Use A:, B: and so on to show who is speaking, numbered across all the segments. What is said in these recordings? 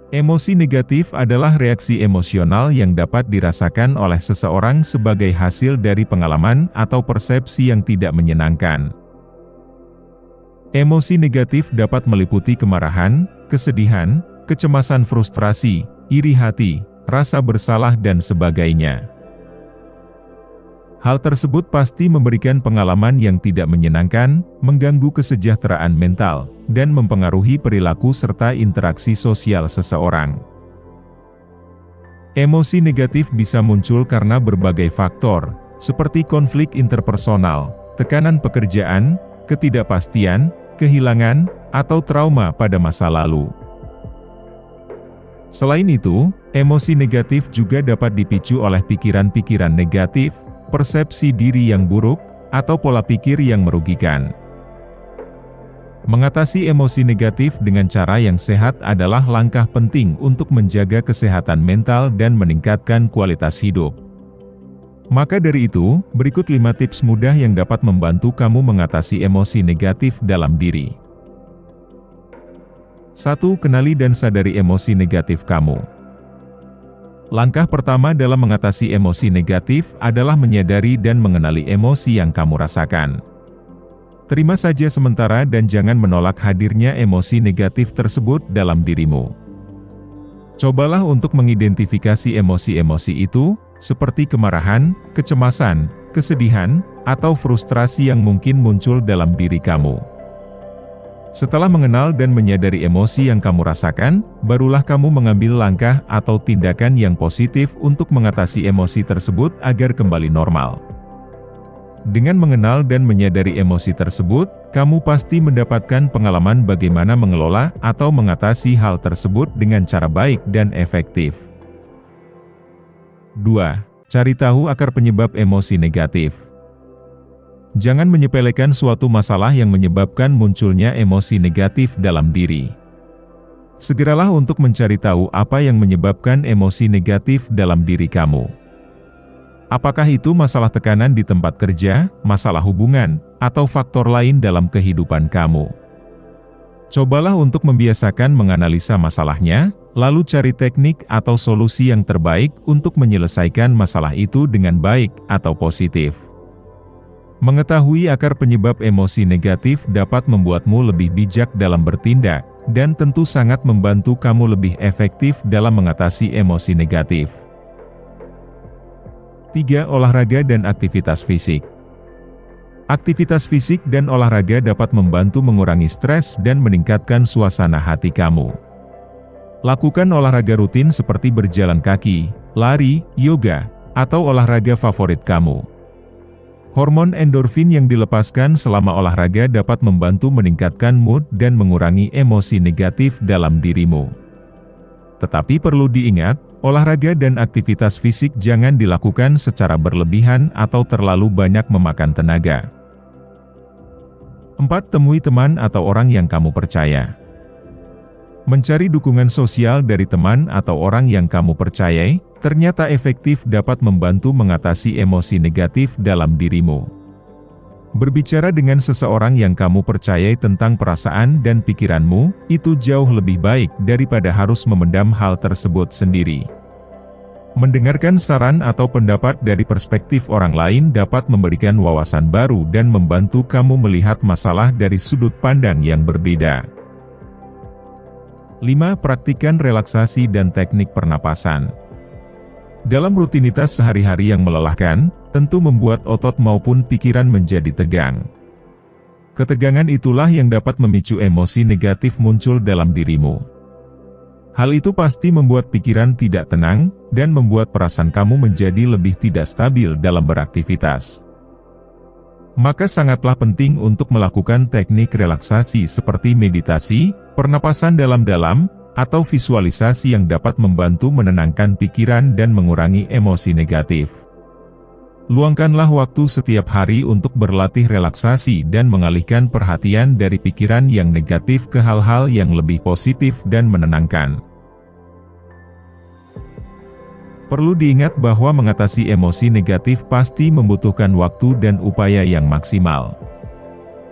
A: Emosi negatif adalah reaksi emosional yang dapat dirasakan oleh seseorang sebagai hasil dari pengalaman atau persepsi yang tidak menyenangkan. Emosi negatif dapat meliputi kemarahan, kesedihan, kecemasan, frustrasi, iri hati, rasa bersalah dan sebagainya. Hal tersebut pasti memberikan pengalaman yang tidak menyenangkan, mengganggu kesejahteraan mental, dan mempengaruhi perilaku serta interaksi sosial seseorang. Emosi negatif bisa muncul karena berbagai faktor, seperti konflik interpersonal, tekanan pekerjaan, ketidakpastian, kehilangan, atau trauma pada masa lalu. Selain itu, emosi negatif juga dapat dipicu oleh pikiran-pikiran negatif, persepsi diri yang buruk, atau pola pikir yang merugikan. Mengatasi emosi negatif dengan cara yang sehat adalah langkah penting untuk menjaga kesehatan mental dan meningkatkan kualitas hidup. Maka dari itu, berikut 5 tips mudah yang dapat membantu kamu mengatasi emosi negatif dalam diri. 1. Kenali dan sadari emosi negatif kamu. Langkah pertama dalam mengatasi emosi negatif adalah menyadari dan mengenali emosi yang kamu rasakan. Terima saja sementara dan jangan menolak hadirnya emosi negatif tersebut dalam dirimu. Cobalah untuk mengidentifikasi emosi-emosi itu, seperti kemarahan, kecemasan, kesedihan, atau frustrasi yang mungkin muncul dalam diri kamu. Setelah mengenal dan menyadari emosi yang kamu rasakan, barulah kamu mengambil langkah atau tindakan yang positif untuk mengatasi emosi tersebut agar kembali normal. Dengan mengenal dan menyadari emosi tersebut, kamu pasti mendapatkan pengalaman bagaimana mengelola atau mengatasi hal tersebut dengan cara baik dan efektif. 2. Cari tahu akar penyebab emosi negatif. Jangan menyepelekan suatu masalah yang menyebabkan munculnya emosi negatif dalam diri. Segeralah untuk mencari tahu apa yang menyebabkan emosi negatif dalam diri kamu. Apakah itu masalah tekanan di tempat kerja, masalah hubungan, atau faktor lain dalam kehidupan kamu? Cobalah untuk membiasakan menganalisa masalahnya, lalu cari teknik atau solusi yang terbaik untuk menyelesaikan masalah itu dengan baik atau positif. Mengetahui akar penyebab emosi negatif dapat membuatmu lebih bijak dalam bertindak, dan tentu sangat membantu kamu lebih efektif dalam mengatasi emosi negatif. 3. Olahraga dan aktivitas fisik. Aktivitas fisik dan olahraga dapat membantu mengurangi stres dan meningkatkan suasana hati kamu. Lakukan olahraga rutin seperti berjalan kaki, lari, yoga, atau olahraga favorit kamu. Hormon endorfin yang dilepaskan selama olahraga dapat membantu meningkatkan mood dan mengurangi emosi negatif dalam dirimu. Tetapi perlu diingat, olahraga dan aktivitas fisik jangan dilakukan secara berlebihan atau terlalu banyak memakan tenaga. 4. Temui teman atau orang yang kamu percaya. Mencari dukungan sosial dari teman atau orang yang kamu percayai, ternyata efektif dapat membantu mengatasi emosi negatif dalam dirimu. Berbicara dengan seseorang yang kamu percayai tentang perasaan dan pikiranmu, itu jauh lebih baik daripada harus memendam hal tersebut sendiri. Mendengarkan saran atau pendapat dari perspektif orang lain dapat memberikan wawasan baru dan membantu kamu melihat masalah dari sudut pandang yang berbeda. 5. Praktikan relaksasi dan teknik pernapasan. Dalam rutinitas sehari-hari yang melelahkan, tentu membuat otot maupun pikiran menjadi tegang. Ketegangan itulah yang dapat memicu emosi negatif muncul dalam dirimu. Hal itu pasti membuat pikiran tidak tenang, dan membuat perasaan kamu menjadi lebih tidak stabil dalam beraktivitas. Maka sangatlah penting untuk melakukan teknik relaksasi seperti meditasi, pernapasan dalam-dalam, atau visualisasi yang dapat membantu menenangkan pikiran dan mengurangi emosi negatif. Luangkanlah waktu setiap hari untuk berlatih relaksasi dan mengalihkan perhatian dari pikiran yang negatif ke hal-hal yang lebih positif dan menenangkan. Perlu diingat bahwa mengatasi emosi negatif pasti membutuhkan waktu dan upaya yang maksimal.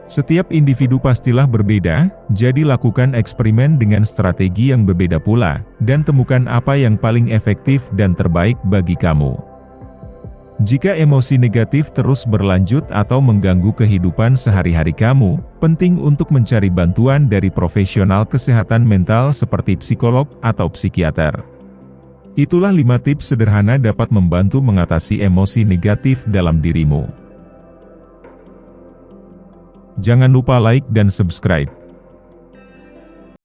A: Setiap individu pastilah berbeda, jadi lakukan eksperimen dengan strategi yang berbeda pula, dan temukan apa yang paling efektif dan terbaik bagi kamu. Jika emosi negatif terus berlanjut atau mengganggu kehidupan sehari-hari kamu, penting untuk mencari bantuan dari profesional kesehatan mental seperti psikolog atau psikiater. Itulah 5 tips sederhana dapat membantu mengatasi emosi negatif dalam dirimu. Jangan lupa like dan subscribe.